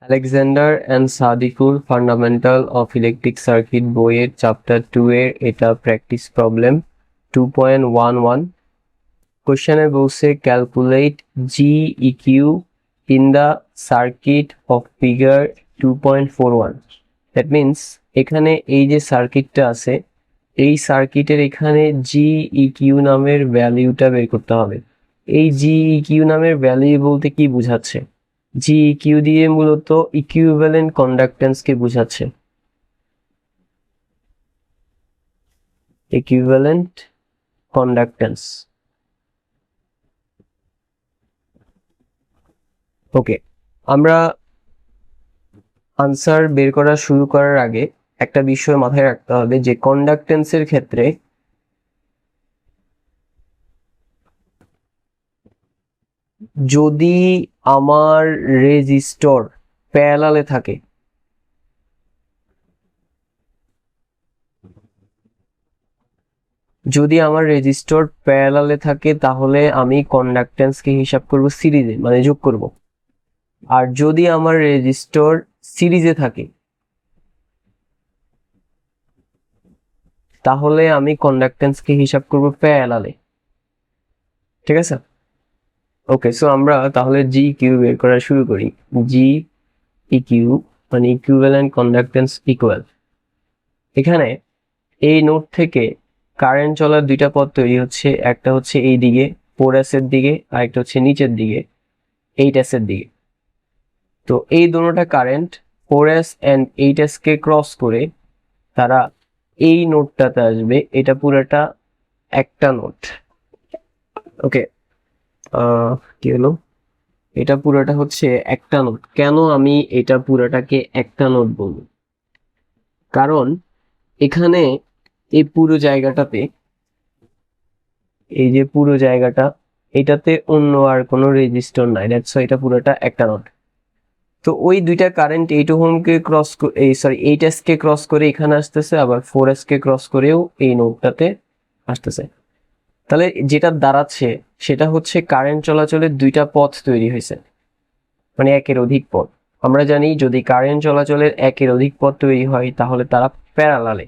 Alexander and Sadiqur fundamental of electric circuit বইয়ের chapter 2 এর এটা প্র্যাকটিস প্রবলেম 2.11। কোশ্চেনে বলছে calculate G EQ in the circuit of figure 2.41। That means এখানে এই যে সার্কিটটা আছে এই সার্কিটের এখানে জি ইকিউ নামের ভ্যালুটা বের করতে হবে। এই জি ইকিউ নামের ভ্যালু বলতে কি বোঝাচ্ছে? জি ইকিউ দিয়ে মূলত ইকুইভ্যালেন্ট কন্ডাক্ট্যান্সকে বোঝাচ্ছে। Equivalent conductance. ওকে, আমরা আনসার বের করা শুরু করার আগে একটা বিষয় মাথায় রাখতে হবে যে কন্ডাক্ট্যান্সের ক্ষেত্রে যদি আমার রেজিস্টর প্যারালালে থাকে, যদি আমার রেজিস্টর প্যারালালে থাকে তাহলে আমি কন্ডাক্ট্যান্সকে হিসাব করব সিরিজে, মানে যোগ করব। আর যদি আমার রেজিস্টর সিরিজে থাকে তাহলে আমি কন্ডাক্ট্যান্সকে হিসাব করব প্যারালালে। ঠিক আছে? ওকে, সো আমরা তাহলে জি কিউ বের করা শুরু করি। জি ইকিউ মানে ইকুইভ্যালেন্ট কন্ডাক্ট্যান্স ইকুয়াল, এখানে এই নোড থেকে কারেন্ট চলার দুইটা পথ তৈরি হচ্ছে, একটা হচ্ছে এই দিকে 4S এর দিকে, আর একটা হচ্ছে নিচের দিকে 8S এর দিকে। তো এই দুটোটা কারেন্ট 4S এন্ড 8S কে ক্রস করে তারা এই নোডটাতে আসবে। এটা পুরোটা একটা নোড। ওকে, কি হলো? এটা পুরোটা হচ্ছে একটা নোড। কেন আমি এটা পুরোটাকে একটা নোড বলবো? কারণ এখানে এই পুরো জায়গাটাতে, এই যে পুরো জায়গাটা, এটাতে অন্য আর কোনো রেজিস্টর নাই, দ্যাটস ওয়াই এটা পুরোটা একটা নোড। তো ওই দুইটা কারেন্ট 8 ওহম কে ক্রস এই 8S কে ক্রস করে এখানে আসতেছে, আবার 4S কে ক্রস করেও এই নোডটাতে আসতেছে। তাহলে যেটা দাঁড়াচ্ছে সেটা হচ্ছে কারেন্ট চলাচলের দুইটা পথ তৈরি হয়েছে, মানে একের অধিক পথ। আমরা জানি যদি কারেন্ট চলাচলের একের অধিক পথ তৈরি হয় তাহলে তারা প্যারালালে।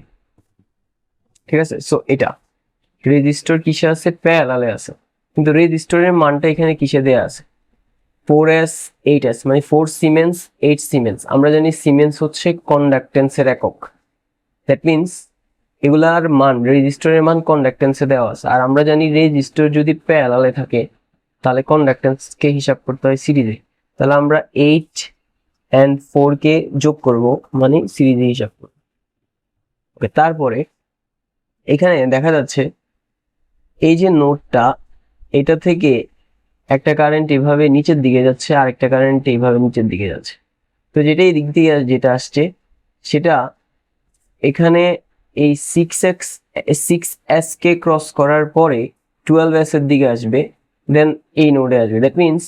ঠিক আছে? সো এটা রেজিস্টর কিসে আছে? প্যারালালে আছে। কিন্তু রেজিস্টরের মানটা এখানে কিসে দেয়া আছে? 4S 8S, মানে 4 সিমেন্স 8 সিমেন্স। আমরা জানি সিমেন্স হচ্ছে কন্ডাক্টেন্সের একক। দ্যাট মিনস এগুলার মান, রেজিস্টরের মান কন্ডাক্টেন্সে দেওয়া আছে। আর আমরা জানি রেজিস্টর যদি প্যারালালে থাকে তাহলে কন্ডাক্টেন্সকে হিসাব করতে হয় সিরিজে। তাহলে আমরা 8 and 4 কে যোগ করব, মানে সিরিজে হিসাব করব। ওকে, তারপরে এখানে দেখা যাচ্ছে এই যে নোডটা, এটা থেকে একটা কারেন্ট এভাবে নিচের দিকে যাচ্ছে, আর একটা কারেন্ট এইভাবে নিচের দিকে যাচ্ছে। তো যেটা এই দিক থেকে যেটা আসছে সেটা এখানে এই 6S কে ক্রস করার পরে 12S এর দিকে আসবে, দেন এই নোডে আসবে। That means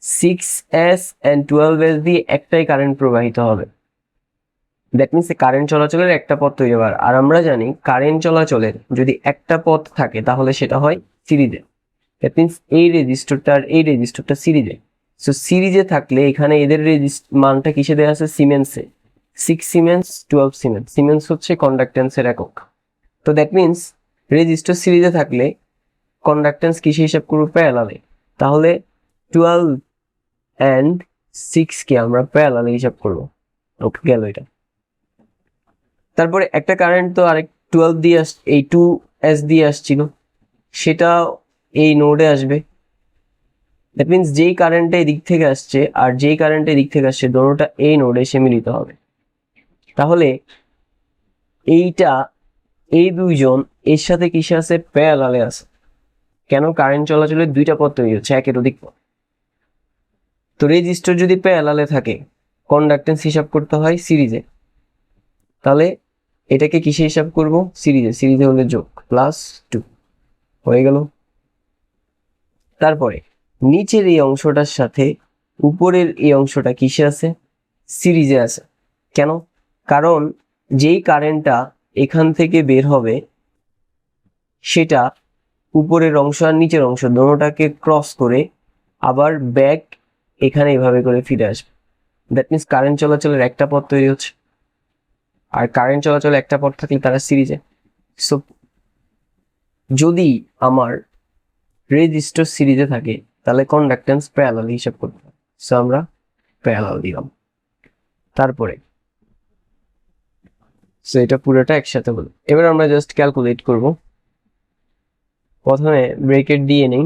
6S and 12S দিয়ে একটাই কারেন্ট প্রবাহিত হবে। দ্যাট মিনস কারেন্ট চলাচলের একটা পথ তৈরি হবার। আর আমরা জানি কারেন্ট চলাচলের যদি একটা পথ থাকে তাহলে সেটা হয় সিরিজে। দ্যাট মিনস এই রেজিস্টরটা আর এই রেজিস্টরটা সিরিজে। সো সিরিজে থাকলে এখানে এদের মানটা কিসে দেওয়া আছে? সিমেন্সে। 6 সিমেন্স 12 সিমেন্স। সিমেন্স হচ্ছে কন্ডাক্টেন্সের একক। তো দ্যাট মিনস রেজিস্টর সিরিজে থাকলে কন্ডাক্টেন্স কিসে হিসাব করবো? প্যারালালে। তাহলে 12 and 6 কে আমরা প্যারালালে হিসাব করবো। ওকে, গেল এটা। তারপরে একটা কারেন্ট তো আরেক 12 দিয়ে এই 2S দিয়ে আসছিল, সেটা এই নোডে আসবে। দ্যাট মিনস যেই কারেন্টটা এদিক থেকে আসছে আর যেই কারেন্টটা এদিক থেকে আসছে দোনোটা এই নোডে এসে মিলিত হবে। তাহলে এইটা, এই দুইজন এর সাথে কিসে আছে? প্যারালালে আছে। কেন? কারেন্ট চলাচলের দুইটা পথ তৈরি হচ্ছে, একের অধিক পথ। তো রেজিস্টর যদি প্যারালালে থাকে কন্ডাক্টেন্স হিসাব করতে হয় সিরিজে। তাহলে এটাকে কিসে হিসাব করব? সিরিজে। সিরিজে হলে যোগ, +2 হয়ে গেল। তারপরে নিচের এই অংশটার সাথে উপরের এই অংশটা কিসে আছে? সিরিজে আছে। কেন? কারণ যেই কারেন্টটা এখান থেকে বের হবে সেটা উপরের অংশ আর নিচের অংশ দোনোটাকে ক্রস করে আবার ব্যাক এখানে এভাবে করে ফিরে আসবে। দ্যাট মিনস কারেন্ট চলাচলের একটা পথ তৈরি হচ্ছে, আর কারেন্ট চলাচলে একটা পথ থাকলে তারা সিরিজে। সো যদি আমার রেজিস্টর সিরিজে থাকে তাহলে কন্ডাক্টেন্স প্যারালাল হিসাব করতে হবে। সো আমরা প্যারালাল দিলাম। তারপরে সো এটা পুরোটা একসাথে হলো। এবার আমরা জাস্ট ক্যালকুলেট করব। প্রথমে ব্রেকেট দিয়ে নেই।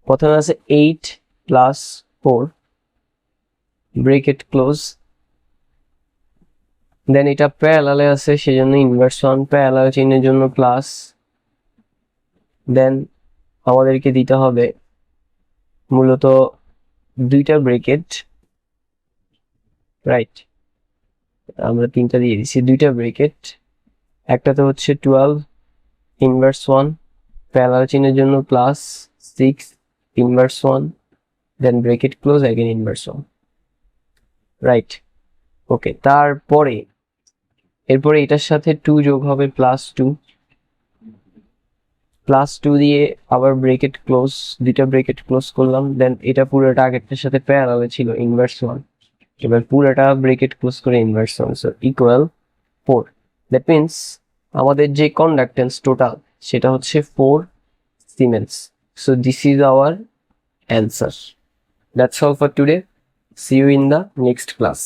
প্রথমে আছে 8 প্লাস 4, ব্রেকেট ক্লোজ। দেন এটা প্যারালালে আছে সেজন্য ইনভার্স 1, প্যারালাল চিহ্নের জন্য প্লাস। দেন আমাদেরকে দিতে হবে মূলত দুইটা ব্রেকেট, রাইট? আমরা তিনটা দিয়ে দিচ্ছি, দুইটা ব্রেকেট। একটাতে হচ্ছে 12 ইনভার্স 1, প্যারালাল চিহ্নের জন্য plus 6 inverse 1, then bracket close again inverse 1, right? Okay, তারপরে এরপরে এটার সাথে 2 যোগ হবে +2 দিয়ে আবার ব্রেকেট ক্লোজ, দুইটা ব্রেকেট ক্লোজ করলাম। দেন এটা পুরোটা আগেরটার সাথে প্যারালালে ছিল ইনভার্স 1, এবার পুরোটা ব্রেকেট ক্লোজ করে inverse 1, so equal 4। That means আমাদের যে কন্ডাক্টেন্স টোটাল সেটা হচ্ছে 4 siemens. So this is our answer. That's all for today. See you in the next class.